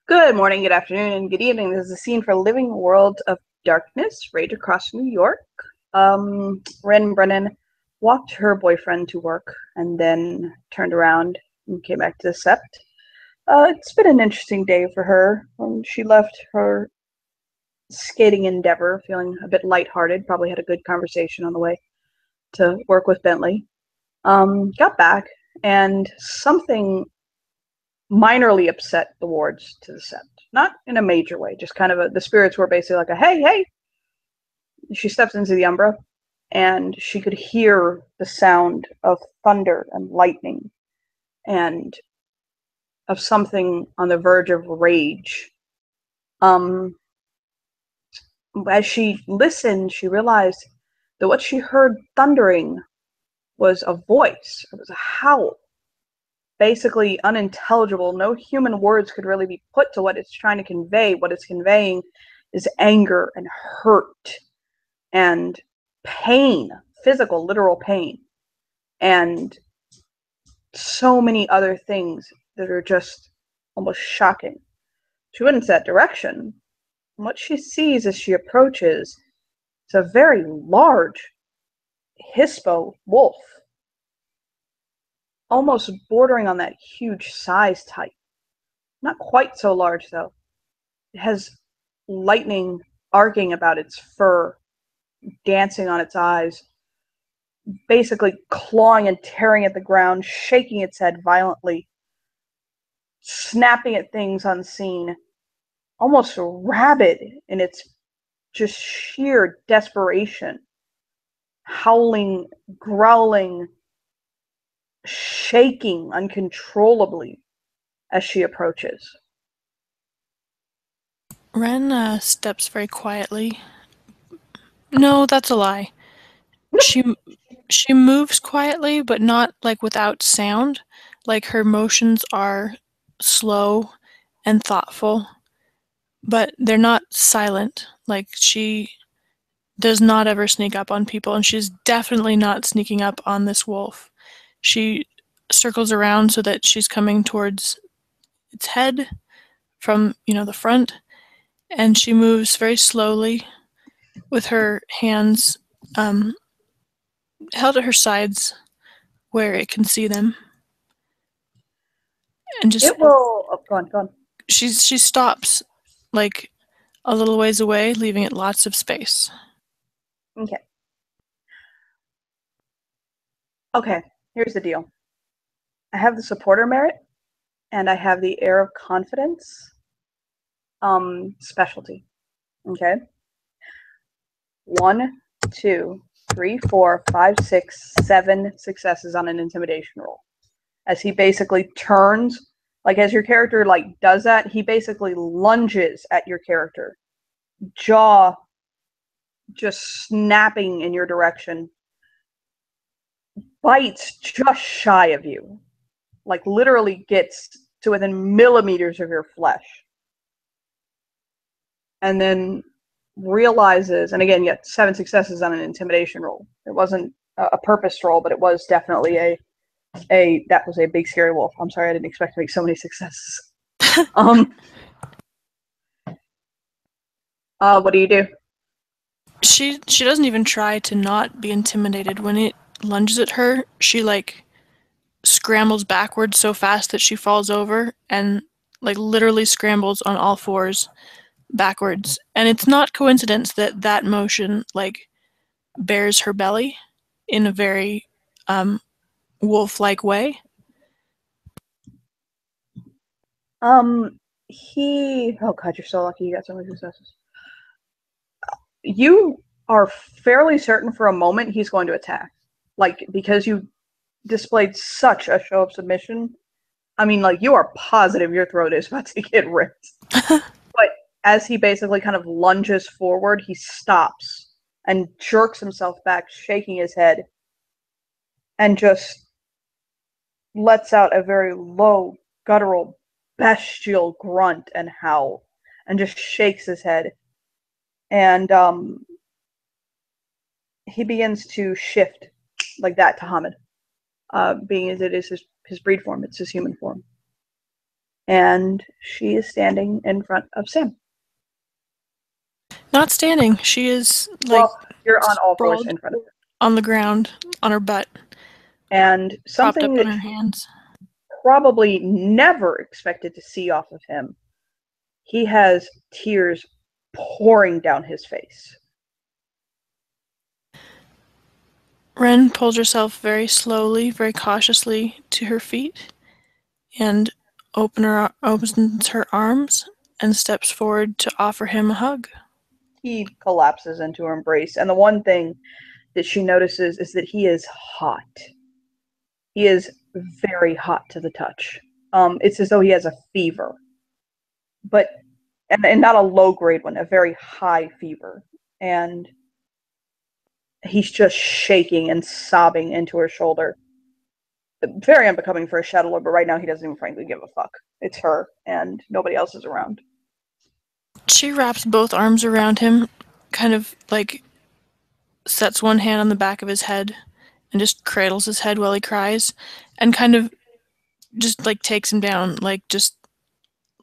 Good morning, good afternoon, and good evening. This is a scene for Living World of Darkness, Rage Across New York. Ren Brennan walked her boyfriend to work and then turned around and came back to the sept. It's been an interesting day for her. She left her skating endeavor feeling a bit lighthearted, probably had a good conversation on the way to work with Bentley. Got back, and something minorly upset the wards to the sept. Not in a major way, just kind of the spirits were basically like a hey, hey. She steps into the Umbra, and she could hear the sound of thunder and lightning and of something on the verge of rage. As she listened, she realized that what she heard thundering was a voice. It was a howl. Basically unintelligible. No human words could really be put to what it's trying to convey. What it's conveying is anger and hurt and pain, physical, literal pain, and so many other things that are just almost shocking. She went into that direction. And what she sees as she approaches is a very large hispo wolf, almost bordering on that huge size type. Not quite so large, though. It has lightning arcing about its fur, dancing on its eyes, basically clawing and tearing at the ground, shaking its head violently, snapping at things unseen, almost rabid in its just sheer desperation, howling, growling, shaking uncontrollably as she approaches. Ren steps very quietly. No, that's a lie. She she moves quietly, but not like without sound. Like her motions are slow and thoughtful, but they're not silent. Like she does not ever sneak up on people, and she's definitely not sneaking up on this wolf. She circles around so that she's coming towards its head from, the front, and she moves very slowly with her hands held at her sides where it can see them, and just It will. Oh, go on, go on. she stops like a little ways away, leaving it lots of space. Okay. Okay, here's the deal. I have the supporter merit, and I have the air of confidence specialty. Okay. 1, 2, 3, 4, 5, 6, 7 successes on an intimidation roll. As he basically turns, like as your character does that, he basically lunges at your character, jaw just snapping in your direction, bites just shy of you, like literally gets to within millimeters of your flesh, and then realizes, and again, yet 7 successes on an intimidation roll. It wasn't a purpose roll, but it was definitely that was a big scary wolf. I'm sorry, I didn't expect to make so many successes. What do you do? She doesn't even try to not be intimidated. When it lunges at her, she scrambles backwards so fast that she falls over and literally scrambles on all fours backwards. And it's not coincidence that that motion bears her belly in a very wolf-like way. Oh god, you're so lucky you got so many successes. You are fairly certain for a moment he's going to attack. Because you displayed such a show of submission. I mean, you are positive your throat is about to get ripped. But as he basically kind of lunges forward, he stops and jerks himself back, shaking his head, and just lets out a very low, guttural, bestial grunt and howl, and just shakes his head. And he begins to shift like that to Hamid, being as it is his breed form, it's his human form. and she is standing in front of Sam. Not standing. She is, Well, you're on all fours sprawled in front of her. on the ground, on her butt, And propped something up on that her she hands. probably never expected to see off of him. He has tears pouring down his face. Ren pulls herself very slowly, very cautiously to her feet and opens her arms and steps forward to offer him a hug. He collapses into her embrace, and the one thing that she notices is that he is hot. He is very hot to the touch. It's as though he has a fever, but and not a low grade one, a very high fever, and he's just shaking and sobbing into her shoulder. Very unbecoming for a Shadowlord, but right now he doesn't even frankly give a fuck. It's her, and nobody else is around. She wraps both arms around him, kind of like sets one hand on the back of his head and just cradles his head while he cries, and kind of just like takes him down, like just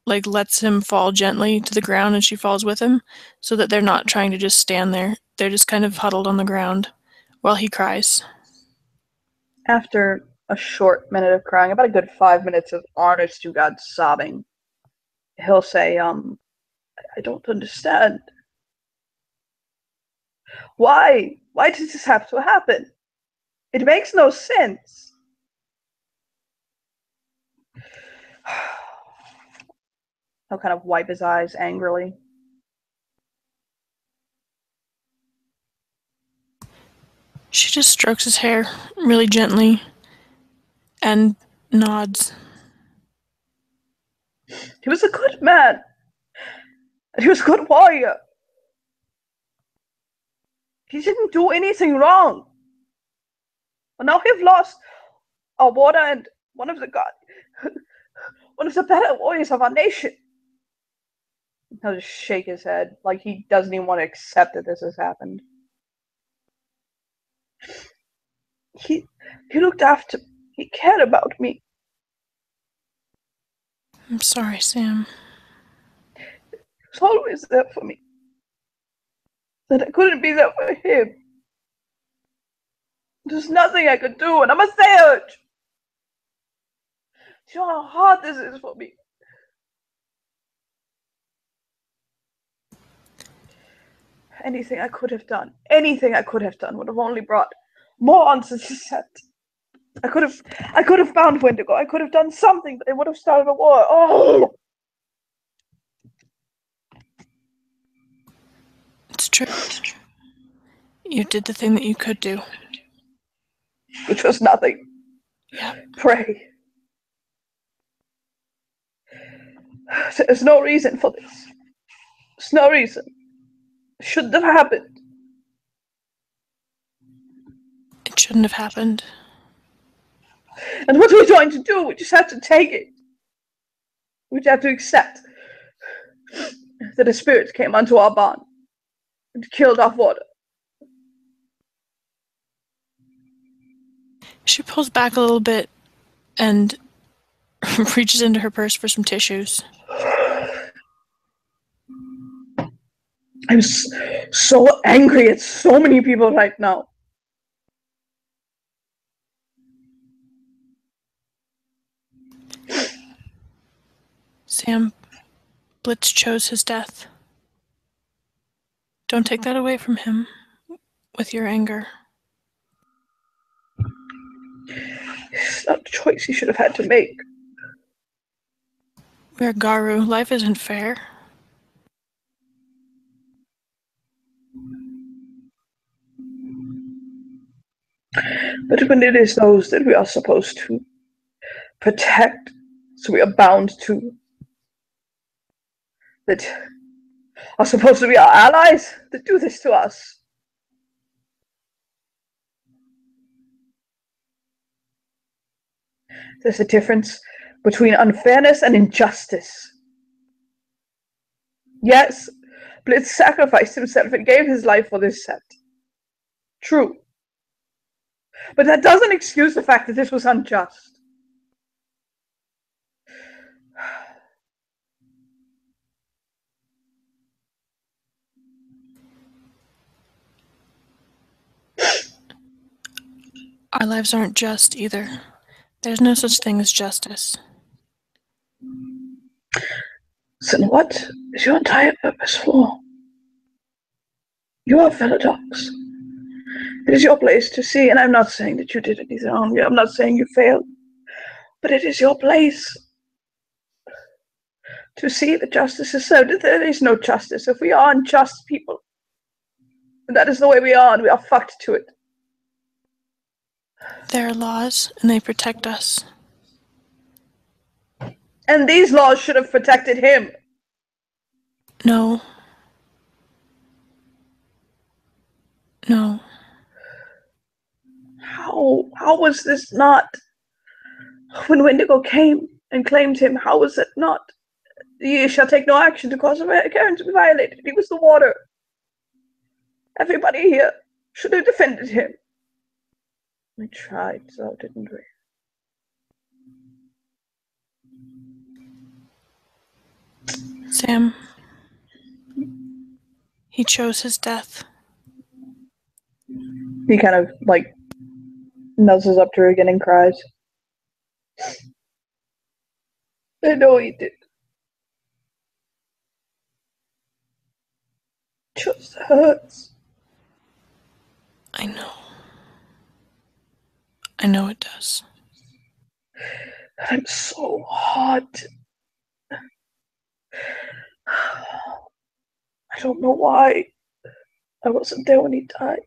like lets him fall gently to the ground, and she falls with him, so that they're not trying to just stand there. They're just kind of huddled on the ground while he cries. After a short minute of crying, about a good 5 minutes of honest to God sobbing, he'll say, I don't understand. Why? Why did this have to happen? It makes no sense. He'll kind of wipe his eyes angrily. She just strokes his hair really gently and nods. He was a good man. He was a good warrior. He didn't do anything wrong. But now we've lost our warder and one of the better warriors of our nation. He'll just shake his head like he doesn't even want to accept that this has happened. He looked after me. He cared about me. I'm sorry, Sam. He was always there for me. That I couldn't be there for him. There's nothing I could do, and I'm a sage. Do you know how hard this is for me? Anything I could have done would have only brought more onto the set. I could have found Wendigo. I could have done something, but it would have started a war. Oh! It's true. You did the thing that you could do. Which was nothing. Yeah. Pray. There's no reason for this. There's no reason. It shouldn't have happened. It shouldn't have happened. And what are we going to do? We just have to take it. We just have to accept that a spirit came onto our barn and killed our warder. She pulls back a little bit and reaches into her purse for some tissues. I'm so angry at so many people right now. Sam, Blitz chose his death. Don't take that away from him with your anger. It's not a choice he should have had to make. We're Garu. Life isn't fair. But when it is those that we are supposed to protect, so we are bound to, that are supposed to be our allies, that do this to us. There's a difference between unfairness and injustice. Yes, Blitz sacrificed himself and gave his life for this set. True. But that doesn't excuse the fact that this was unjust. Our lives aren't just either. There's no such thing as justice. Then what is your entire purpose for? You are fellow dogs. It is your place to see, and I'm not saying that you did anything wrong. I'm not saying you failed. But it is your place to see that justice is served. There is no justice if we are unjust people. And that is the way we are, and we are fucked to it. There are laws, and they protect us. And these laws should have protected him. No. No. How was this not? When Wendigo came and claimed him, how was it not? You shall take no action to cause Karen to be violated. He was the water. Everybody here should have defended him. We tried, though, didn't we? Sam. He chose his death. He kind of, like, nuzzles up to her again and cries. I know he did. It just hurts. I know. I know it does. I'm so hot. I don't know why I wasn't there when he died.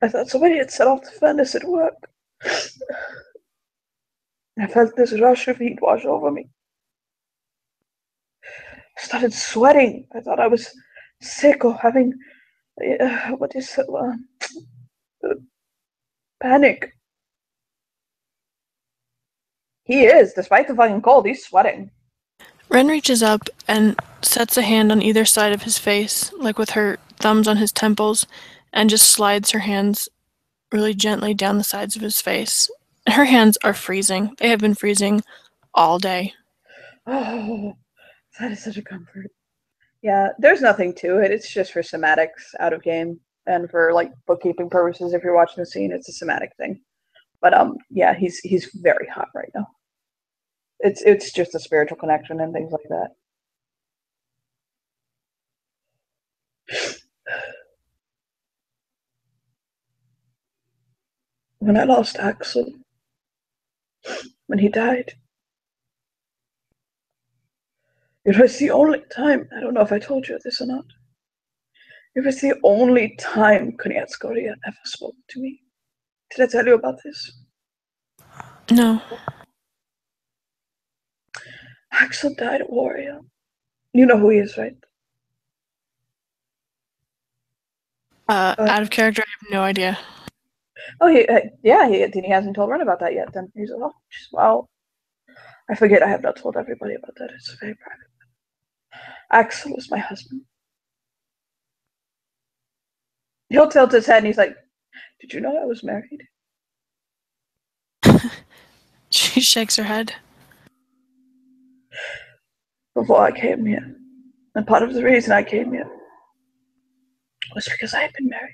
I thought somebody had set off the furnace at work. I felt this rush of heat wash over me. I started sweating. I thought I was sick or having, panic. He is, despite the fucking cold, he's sweating. Ren reaches up and sets a hand on either side of his face, like with her thumbs on his temples, and just slides her hands really gently down the sides of his face. And her hands are freezing. They have been freezing all day. Oh, that is such a comfort. Yeah, there's nothing to it. It's just for somatics out of game. And for, like, bookkeeping purposes, if you're watching the scene, it's a somatic thing. But, yeah, he's very hot right now. It's just a spiritual connection and things like that. When I lost Axel, when he died, it was the only time, I don't know if I told you this or not, it was the only time Konietzkoria ever spoke to me. Did I tell you about this? No. Axel died a warrior. You know who he is, right? Out of character, I have no idea. Oh, he hasn't told Ren about that yet. Then he's like, oh, well, I forget, I have not told everybody about that. It's very private. Axel was my husband. He'll tilt his head and he's like, did you know I was married? She shakes her head. Before I came here. And part of the reason I came here was because I had been married.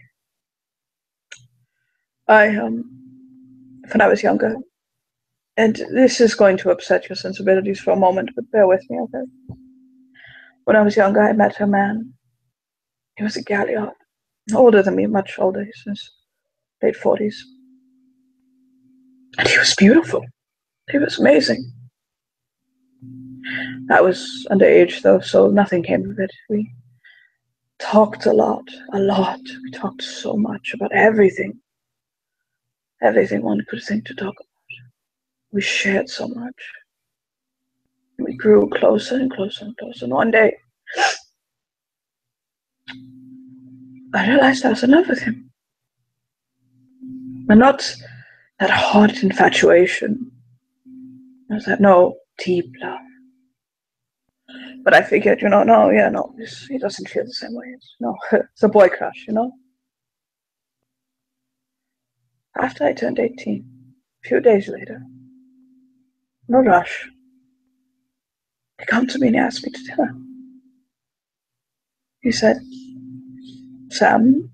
When I was younger, and this is going to upset your sensibilities for a moment, but bear with me, okay? When I was younger, I met a man. He was a Galliard, older than me, much older, he's in his late 40s. And he was beautiful. He was amazing. I was underage, though, so nothing came of it. We talked a lot. We talked so much about everything. Everything one could think to talk about. We shared so much. We grew closer and closer and closer. And one day, I realized I was in love with him. And not that hot infatuation. It was that deep love. But I figured, he doesn't feel the same way. It's a boy crush, After I turned 18, a few days later, no rush, he came to me and asked me to dinner. He said, Sam,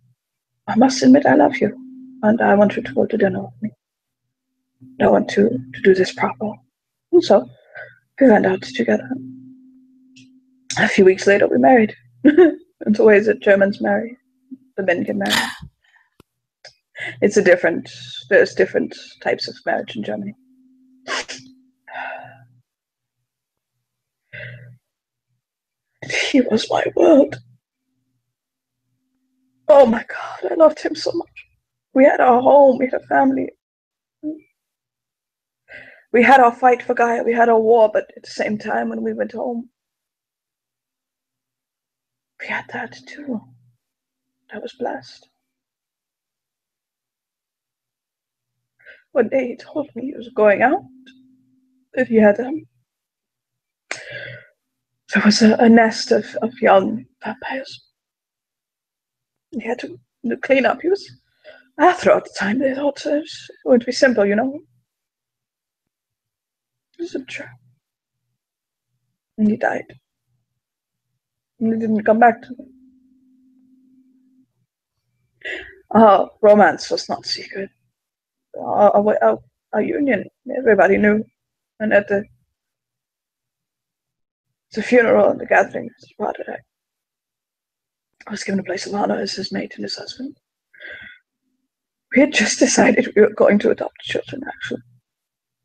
I must admit I love you, and I want you to go to dinner with me. I want to do this proper. And so, we went out together. A few weeks later, we married. In the ways that Germans marry, the men can marry. There's different types of marriage in Germany. He was my world. Oh my God, I loved him so much. We had our home, we had a family. We had our fight for Gaia, we had our war, but at the same time, when we went home, we had that too. I was blessed. One day he told me he was going out, that he had there was a nest of young vampires. He had to clean up. He was throughout the time they thought it would be simple, you know. It wasn't true. And he died. And he didn't come back to me. Our romance was not secret. Our union, everybody knew. And at the funeral and the gatherings, I was given a place of honor as his mate and his husband. We had just decided we were going to adopt children, actually.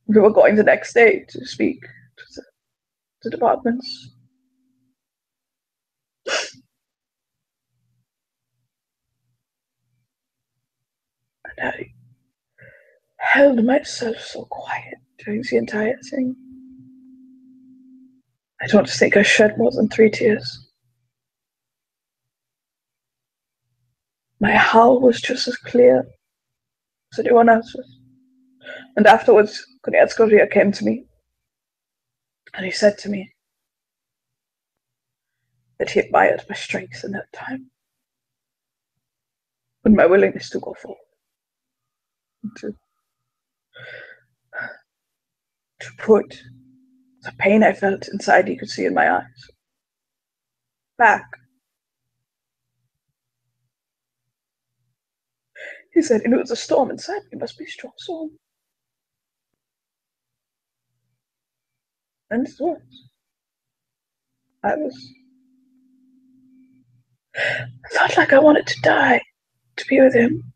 We were going the next day to speak to the departments. And I held myself so quiet during the entire thing. I don't think I shed more than 3 tears. My howl was just as clear as anyone else's. And afterwards, Konietzko came to me, and he said to me that he admired my strength in that time, and my willingness to go forward, to put the pain I felt inside, he could see in my eyes, back. He said, "It was a storm inside me, must be a strong storm." And it was. I felt like I wanted to die, to be with him.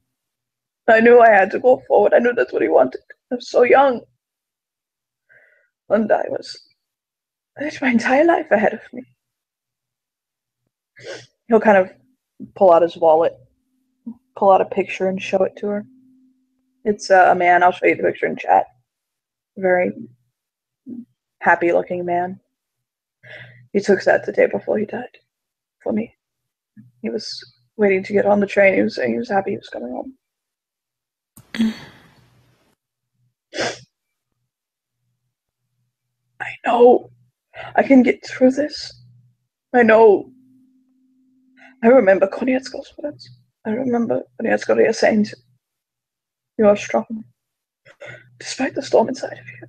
I knew I had to go forward. I knew that's what he wanted. I was so young. And I had my entire life ahead of me. He'll kind of pull out his wallet, pull out a picture and show it to her. It's a man. I'll show you the picture in chat. Very happy looking man. He took that the day before he died for me. He was waiting to get on the train. He was saying he was happy he was coming home. I know I can get through this. I know. I remember Konietzko's words. I remember Konietzko saying to me, "You are strong, despite the storm inside of you."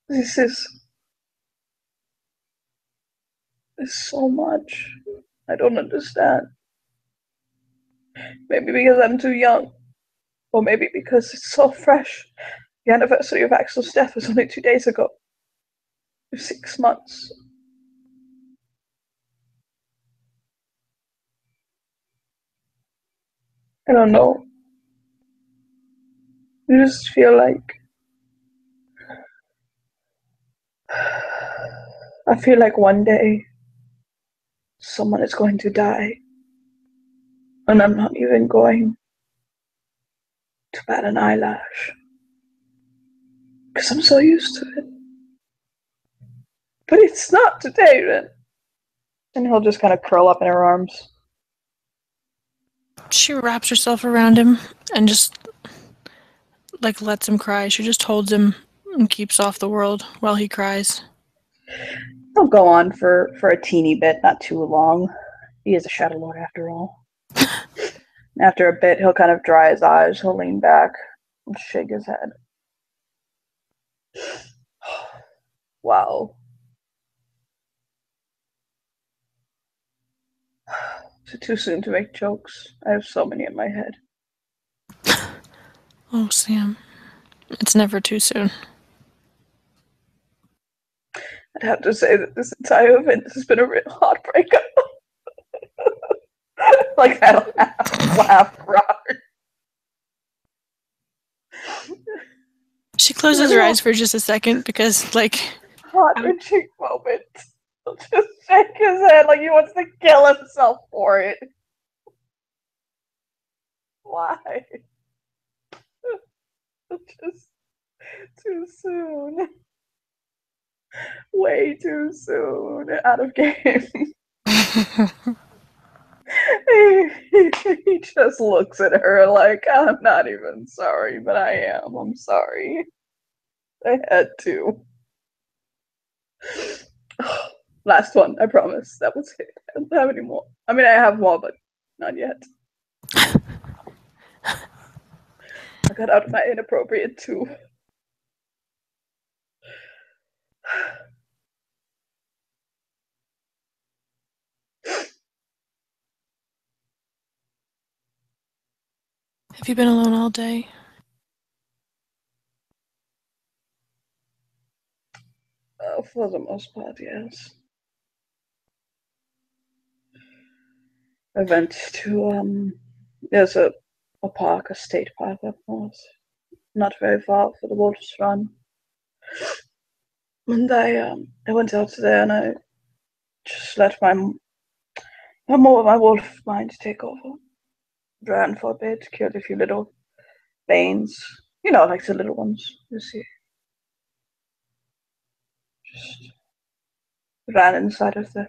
This is so much. I don't understand. Maybe because I'm too young, or maybe because it's so fresh. The anniversary of Axel's death was only 2 days ago. 6 months. I don't know. I just feel like one day someone is going to die, and I'm not even going to bat an eyelash because I'm so used to it. But it's not today, Ren. And he'll just kind of curl up in her arms. She wraps herself around him and just lets him cry. She just holds him and keeps off the world while he cries. He'll go on for a teeny bit, not too long. He is a Shadow Lord after all. After a bit, he'll kind of dry his eyes, he'll lean back and shake his head. Wow. Is it too soon to make jokes? I have so many in my head. Oh, Sam. It's never too soon. I'd have to say that this entire event has been a real heartbreaker. Like that'll laugh, Robert. She closes her eyes for just a second because, like... Heart-wrenching moment. He'll just shake his head like he wants to kill himself for it. Why? Just too soon. Way too soon. Out of game. He just looks at her like, I'm not even sorry, but I am. I'm sorry. I had to. Last one, I promise. That was it. I don't have any more. I mean, I have more, but not yet. I got out of my inappropriate too. Have you been alone all day? For the most part, yes. I went to, there's a park, a state park up north. Not very far for the wolves run. And I went out there and I just let my wolf mind take over. Ran for a bit, killed a few little veins. You know, like the little ones, you see. Just ran inside of the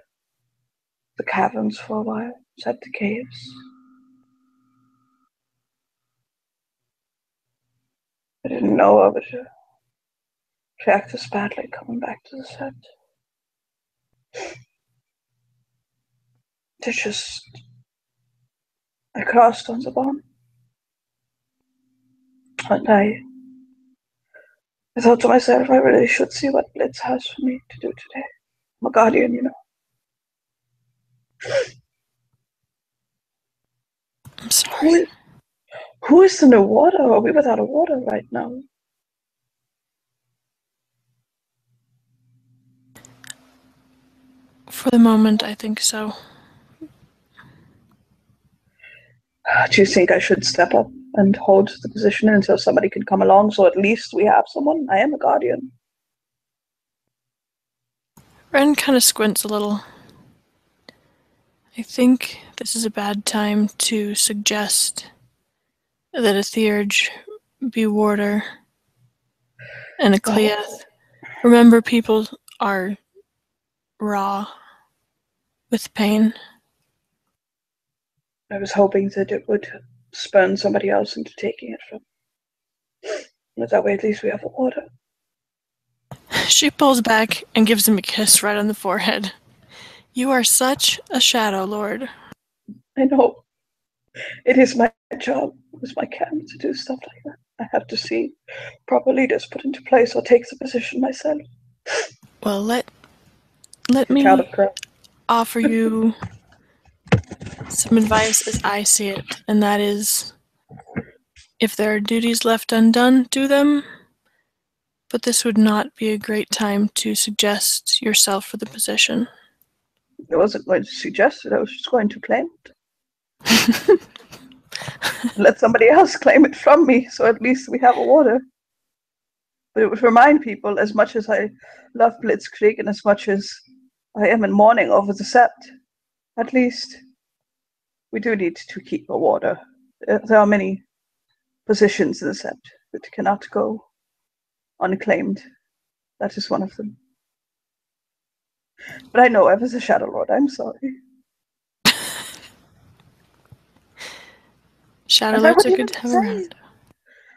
caverns for a while, inside the caves. I didn't know I would react this badly coming back to the set. I crossed on the bomb. And I thought to myself, I really should see what Blitz has for me to do today. I'm a guardian, you know. I'm sorry. Who is in the water? Are we without a water right now? For the moment, I think so. Do you think I should step up and hold the position until somebody can come along so at least we have someone? I am a guardian. Ren kind of squints a little. I think this is a bad time to suggest that a Theurge be warder and a Cleath. Remember, people are raw with pain. I was hoping that it would spurn somebody else into taking it from. But that way at least we have a water. She pulls back and gives him a kiss right on the forehead. You are such a Shadow Lord. I know. It is my job, it is my camp to do stuff like that. I have to see proper leaders put into place or take the position myself. Well, let me offer you some advice as I see it, and that is, if there are duties left undone, do them, but this would not be a great time to suggest yourself for the position. I wasn't going to suggest it, I was just going to claim it. Let somebody else claim it from me, so at least we have a water. But it would remind people, as much as I love Blitzkrieg and as much as I am in mourning over the sept, at least we do need to keep a water. There are many positions in the sept that cannot go unclaimed. That is one of them. But I know I was a Shadow Lord, I'm sorry. Shadow Lords are good to have around.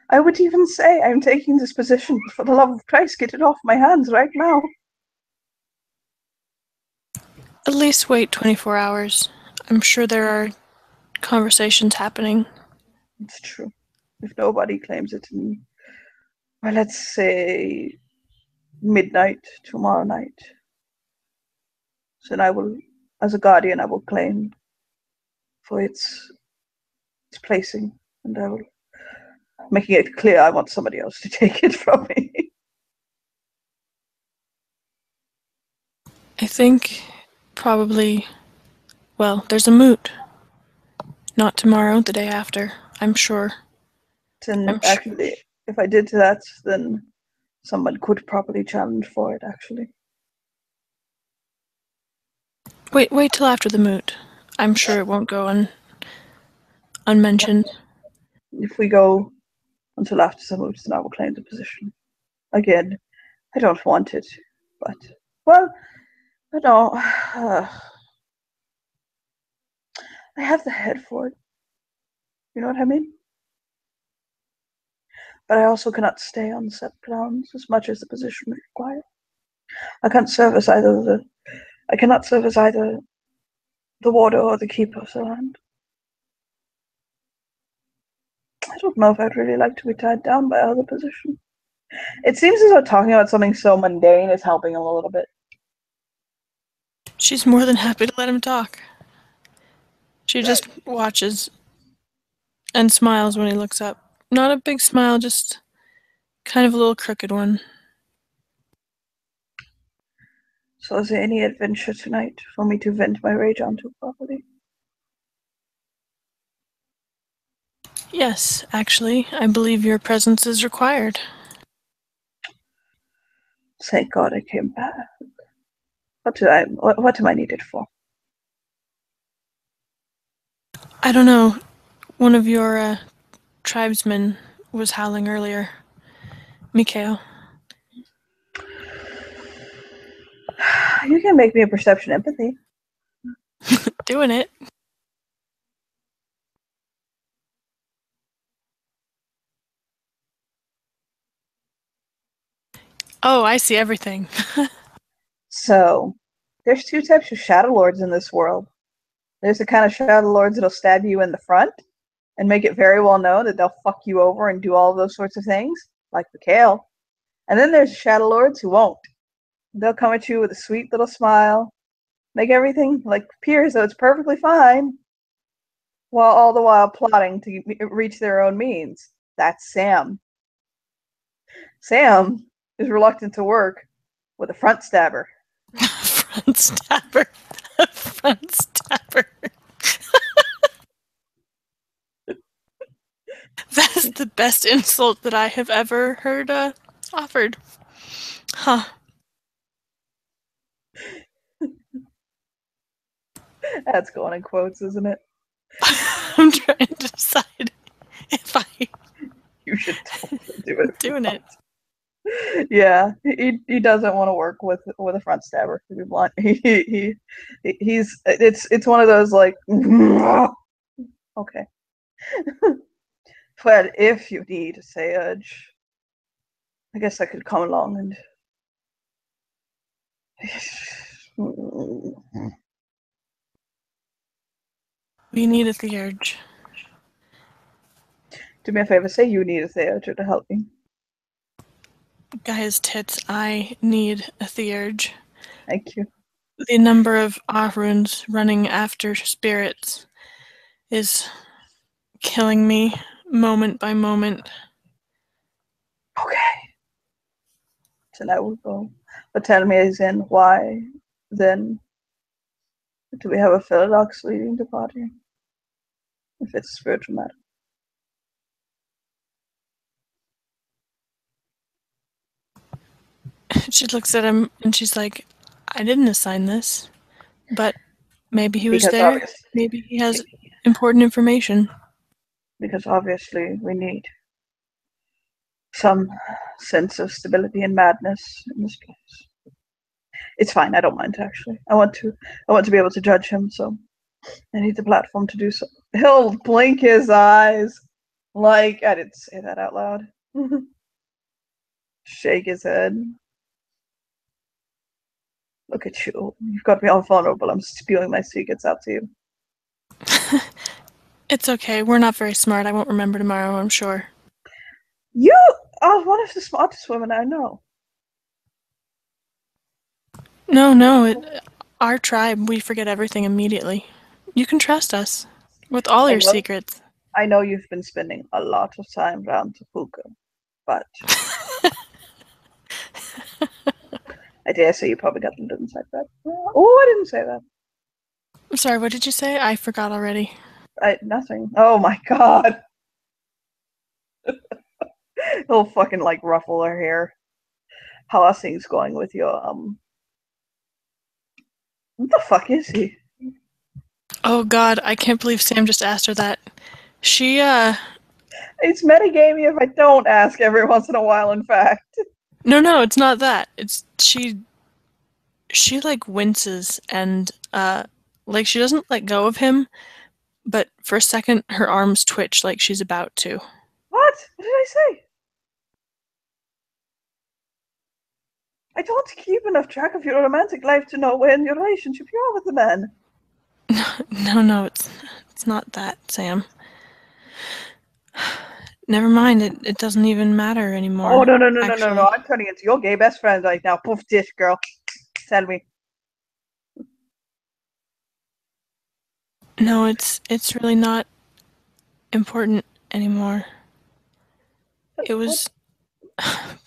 I would even say I'm taking this position, but for the love of Christ, get it off my hands right now. At least wait 24 hours. I'm sure there are conversations happening. It's true. If nobody claims it to me, well, let's say midnight tomorrow night. So then I will, as a guardian, I will claim for its placing, and I will making it clear I want somebody else to take it from me. I think probably, well, there's a moot. Not tomorrow, the day after, I'm sure. And actually, if I did that, then someone could properly challenge for it, actually. Wait till after the moot. I'm sure it won't go unmentioned. If we go until after the moot, then I will claim the position. Again, I don't want it, but, well, I don't. I have the head for it. You know what I mean? But I also cannot stay on the set grounds as much as the position would require. I cannot serve as either the warder or the keeper of the land. I don't know if I'd really like to be tied down by other position. It seems as though talking about something so mundane is helping him a little bit. She's more than happy to let him talk. She just watches and smiles when he looks up. Not a big smile, just kind of a little crooked one. So is there any adventure tonight for me to vent my rage onto properly? Yes, actually, I believe your presence is required. Thank God I came back. What am I needed for? I don't know. One of your tribesmen was howling earlier. Mikhail. You can make me a perception empathy. Doing it. Oh, I see everything. So, there's two types of Shadow Lords in this world. There's the kind of Shadow Lords that'll stab you in the front and make it very well known that they'll fuck you over and do all of those sorts of things, like Mikhail. And then there's Shadow Lords who won't. They'll come at you with a sweet little smile, make everything like appear as though it's perfectly fine, while all the while plotting to reach their own means. That's Sam. Sam is reluctant to work with a Frontstabber. Frontstabber. Frontstabber. That is the best insult that I have ever heard offered. Huh. That's going in quotes, isn't it? I'm trying to decide if I... You should totally do it. Doing it. Yeah, he doesn't want to work with a Frontstabber, to be blunt. It's one of those like okay. But if you need a sage, I guess I could come along and We need a theurge. do me a favor, say you need a theatre to help me. Guy's tits, I need a theurge. Thank you. The number of Ahruns running after spirits is killing me moment by moment. Okay. So now we'll go. But tell me again, why then do we have a Philodox leading the party? If it's a spiritual matter. She looks at him and she's like, I didn't assign this, but maybe he was Because there. Maybe he has important information. Because obviously we need some sense of stability and madness in this place. It's fine, I don't mind actually. I want to be able to judge him, so I need the platform to do so. He'll blink his eyes like I didn't say that out loud. Shake his head. Look at you. You've got me all vulnerable. I'm spewing my secrets out to you. It's okay. We're not very smart. I won't remember tomorrow, I'm sure. You are one of the smartest women I know. No, our tribe, we forget everything immediately. You can trust us. With all I your know, secrets. I know you've been spending a lot of time around Tapuka, but I dare say you probably got the little inside that. Oh, I didn't say that. I'm sorry, what did you say? I forgot already. Nothing. Oh my god. He'll fucking like ruffle her hair. How are things going with your what the fuck is he? Oh god, I can't believe Sam just asked her that. She, It's metagamey if I don't ask every once in a while, in fact. no, it's not that. It's, she like winces and, like she doesn't let go of him, but for a second her arms twitch like she's about to. What? What did I say? I don't keep enough track of your romantic life to know when your relationship you are with the man. No, it's not that, Sam. Never mind, it doesn't even matter anymore. Oh no. Actually. I'm turning into your gay best friend right now. Poof dish, girl. Tell me. No, it's really not important anymore. It What? was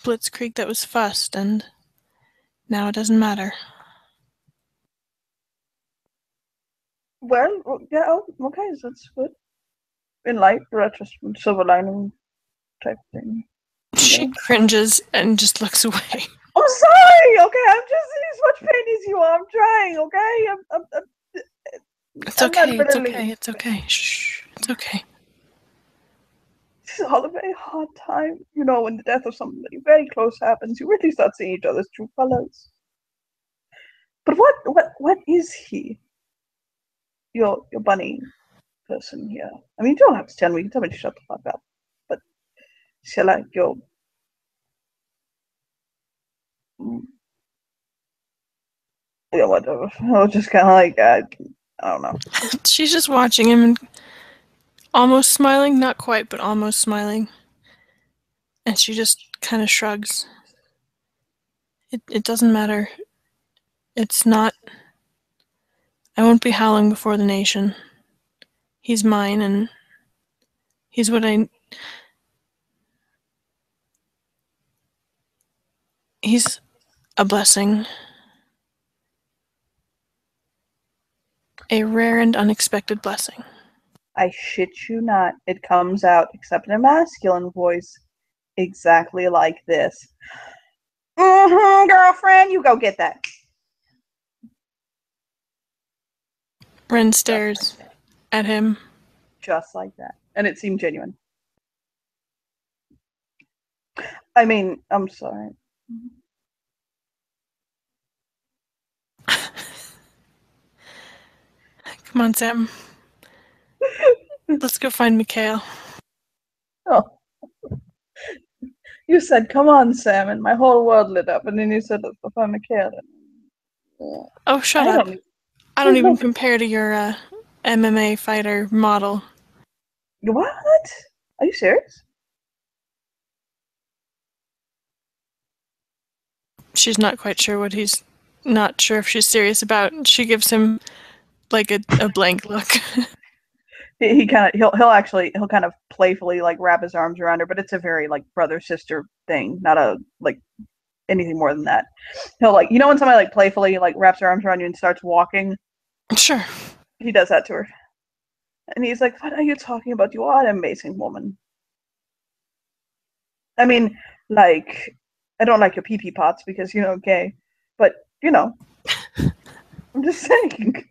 Blitzkrieg that was fussed, and now it doesn't matter. Well, yeah, oh, okay, so that's good. In light, retrospect, silver lining type thing. She cringes and just looks away. I'm sorry, okay? I'm just in as much pain as you are. I'm trying, okay? It's I'm not okay, it's really. okay, it's okay. Shh, it's okay. It's all a very hard time. You know, when the death of somebody very close happens, you really start seeing each other's true colors. But what is he? Your bunny person here. I mean, you don't have to tell me. You can tell me to shut the fuck up. But shall I go? Yeah, whatever. I was just kind of like, I don't know. She's just watching him and almost smiling, not quite, but almost smiling. And she just kind of shrugs. It doesn't matter. It's not. I won't be howling before the nation. He's mine, and he's what I. He's a blessing. A rare and unexpected blessing. I shit you not. It comes out, except in a masculine voice, exactly like this. Girlfriend, you go get that. Ren stares at him. Just like that. And it seemed genuine. I mean, I'm sorry. Come on, Sam. Let's go find Mikhail. Oh. You said, come on, Sam, and my whole world lit up. And then you said, let's go find Mikhail. Oh, shut I up. don't. I don't even compare to your MMA fighter model. What? Are you serious? She's not quite sure what he's not sure if she's serious about. She gives him like a blank look. He kind of he'll kind of playfully like wrap his arms around her, but it's a very like brother sister thing, not a like anything more than that. He'll like when somebody like playfully like wraps their arms around you and starts walking. Sure. He does that to her, and he's like, "What are you talking about? You are an amazing woman." I mean, like, I don't like your pee pee pots because gay, but I'm just saying.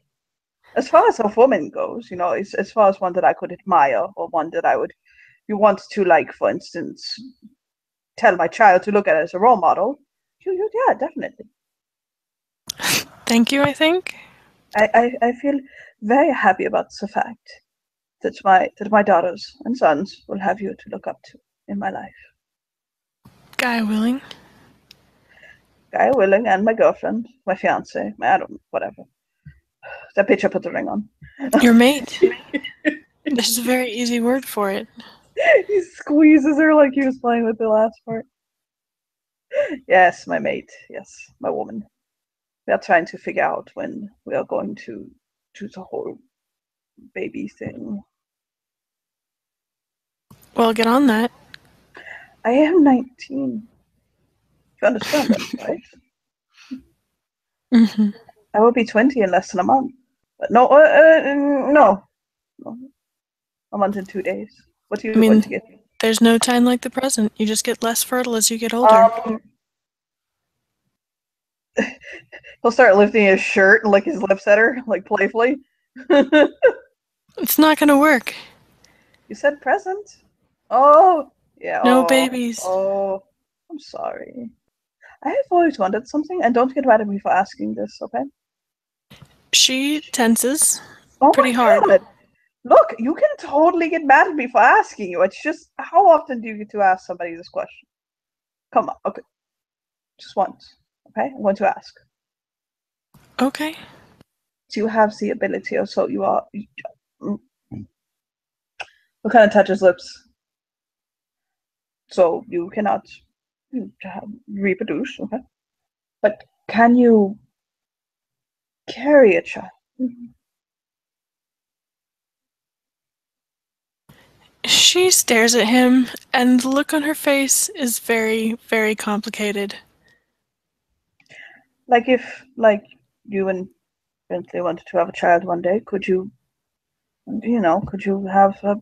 As far as a woman goes, as far as one that I could admire or one that I would want to, like, for instance, tell my child to look at as a role model, yeah, definitely. Thank you, I think. I feel very happy about the fact that my daughters and sons will have you to look up to in my life. Guy willing. Guy willing and my girlfriend, my fiance, whatever. That bitch I put the ring on. Your mate. There's a very easy word for it. He squeezes her like he was playing with the last part. Yes, my mate. Yes, my woman. We are trying to figure out when we are going to the whole baby thing. Well, get on that. I am 19. You understand that, right? Mm-hmm. I will be 20 in less than a month. But no, no. A month and 2 days. What do I you want to mean, get me? there's no time like the present. You just get less fertile as you get older. He'll start lifting his shirt and lick his lips at her, like playfully. It's not gonna work. You said present? Oh, yeah, No babies. I'm sorry. I have always wanted something, and don't get mad at me for asking this, okay? She tenses Oh pretty my hard. god! Look, you can totally get mad at me for asking you. It's just, how often do you get to ask somebody this question? Come on, okay. Just once, okay? I'm going to ask. Okay. Do you have the ability, or so you are... What kind of touches lips? So you cannot reproduce, okay? But can you carry a child? She stares at him, and the look on her face is very, very complicated. Like if, you and Bentley wanted to have a child one day, could you have a,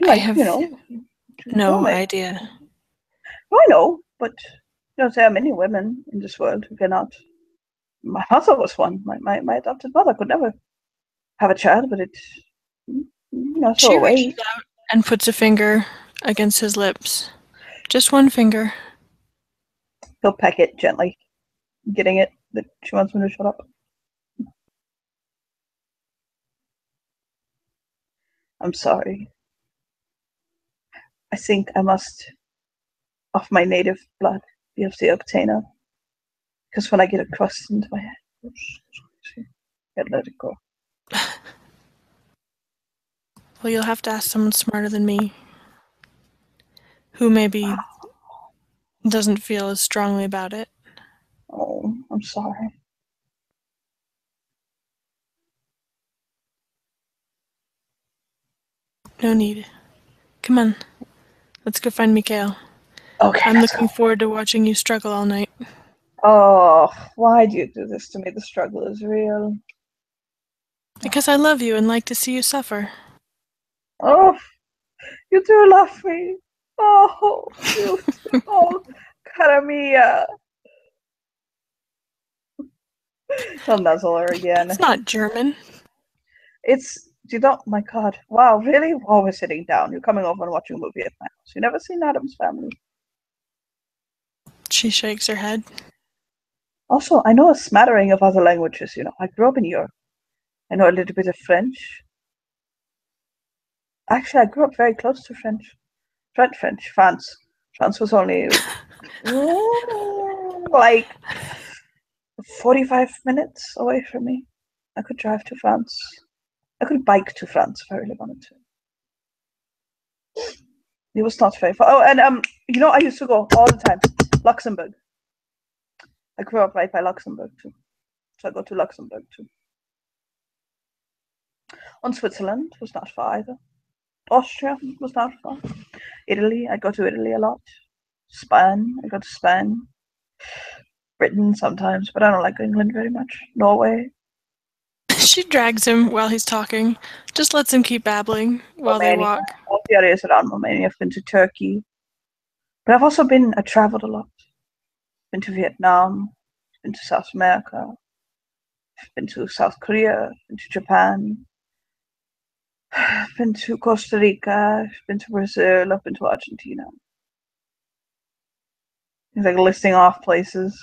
I have no roommate? idea. Oh, I know, but there are many women in this world who cannot. My mother was one. My adopted mother could never have a child, but it, so She away. reaches out and puts a finger against his lips. Just one finger. He'll peck it gently, getting it that she wants me to shut up. I'm sorry. I think I must, of my native blood, be of the obtainer. Because when I get a crust into my head, I'd let it go. Well, you'll have to ask someone smarter than me, who maybe doesn't feel as strongly about it. Oh, I'm sorry. No need. Come on. Let's go find Mikhail. Okay, I'm let's looking go. forward to watching you struggle all night. Oh, why do you do this to me? The struggle is real. Because I love you and like to see you suffer. Oh, you do love me. Oh, you do. Oh, cara mia. He'll nuzzle her again. That's not German. You don't, my God. Wow, really? While we're sitting down, you're coming over and watching a movie at my house. You never seen Adam's Family. She shakes her head. Also, I know a smattering of other languages, I grew up in Europe. I know a little bit of French. Actually, I grew up very close to French. France. France was only like 45 minutes away from me. I could drive to France. I could bike to France if I really wanted to. It was not very far. Oh, and I used to go all the time. Luxembourg. I grew up right by Luxembourg too. So I go to Luxembourg too. And Switzerland was not far either. Austria was not far. Italy, I go to Italy a lot. Spain, I go to Spain. Britain sometimes, but I don't like England very much. Norway, She drags him while he's talking, just lets him keep babbling while they Romania, walk. all the areas around Romania. I've been to Turkey. But I've also I've traveled a lot. Been to Vietnam, been to South America, been to South Korea, been to Japan, I've been to Costa Rica, I've been to Brazil, I've been to Argentina. He's like listing off places.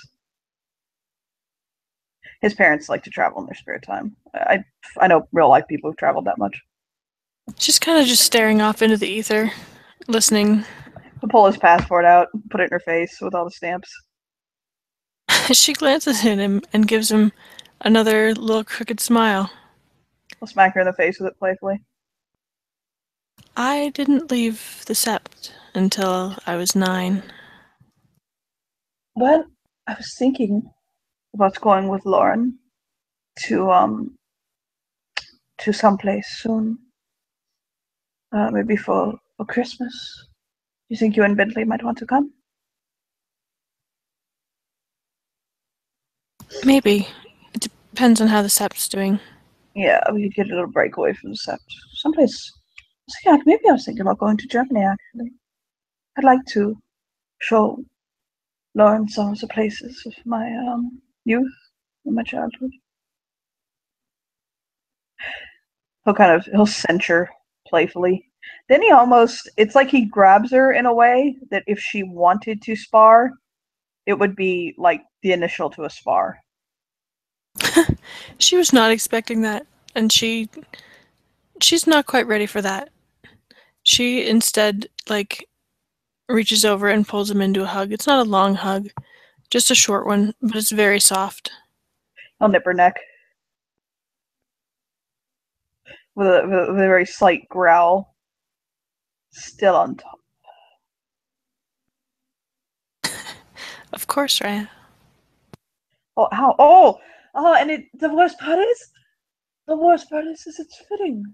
His parents like to travel in their spare time. I know real life people who've traveled that much. She's kind of just staring off into the ether, listening. He'll pull his passport out, put it in her face with all the stamps. She glances at him and gives him another little crooked smile. I'll smack her in the face with it playfully. I didn't leave the Sept until I was 9. Well, I was thinking about going with Lauren to to someplace soon. Maybe for Christmas. You think you and Bentley might want to come? Maybe. It depends on how the sept's doing. Yeah, we could get a little break away from the Sept. Someplace. So yeah, maybe I was thinking about going to Germany, actually. I'd like to learn some of the places of my youth and my childhood. He'll censure playfully. Then it's like he grabs her in a way that if she wanted to spar, it would be like the initial to a spar. She was not expecting that, and she's not quite ready for that. She instead, like, reaches over and pulls him into a hug. It's not a long hug, just a short one, but it's very soft. He'll nip her neck with a very slight growl. Still on top. Of course, Raya. Oh, how? And the worst part is it's fitting.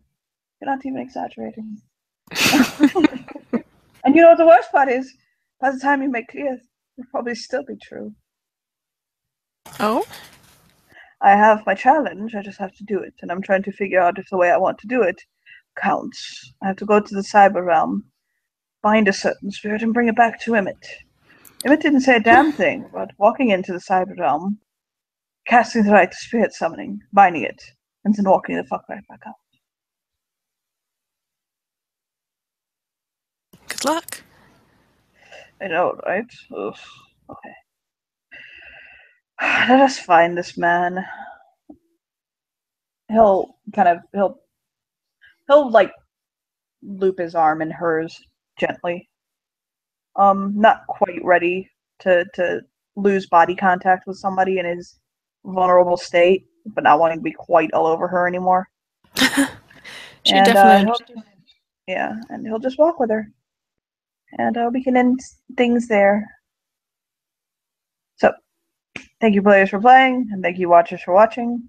You're not even exaggerating. And you know what the worst part is? By the time you make clear, it'll probably still be true. Oh? I have my challenge, I just have to do it, and I'm trying to figure out if the way I want to do it counts. I have to go to the cyber realm, find a certain spirit, and bring it back to Emmett. Emmett didn't say a damn thing about walking into the cyber realm, casting the right spirit summoning, binding it, and then walking the fuck right back out. Good luck. I know, right? Oof. Okay. Let us find this man. He'll like loop his arm in hers gently. Not quite ready to lose body contact with somebody in his vulnerable state, but not wanting to be quite all over her anymore. She definitely understands. And he'll just walk with her. And we can end things there. So, thank you players for playing, and thank you watchers for watching.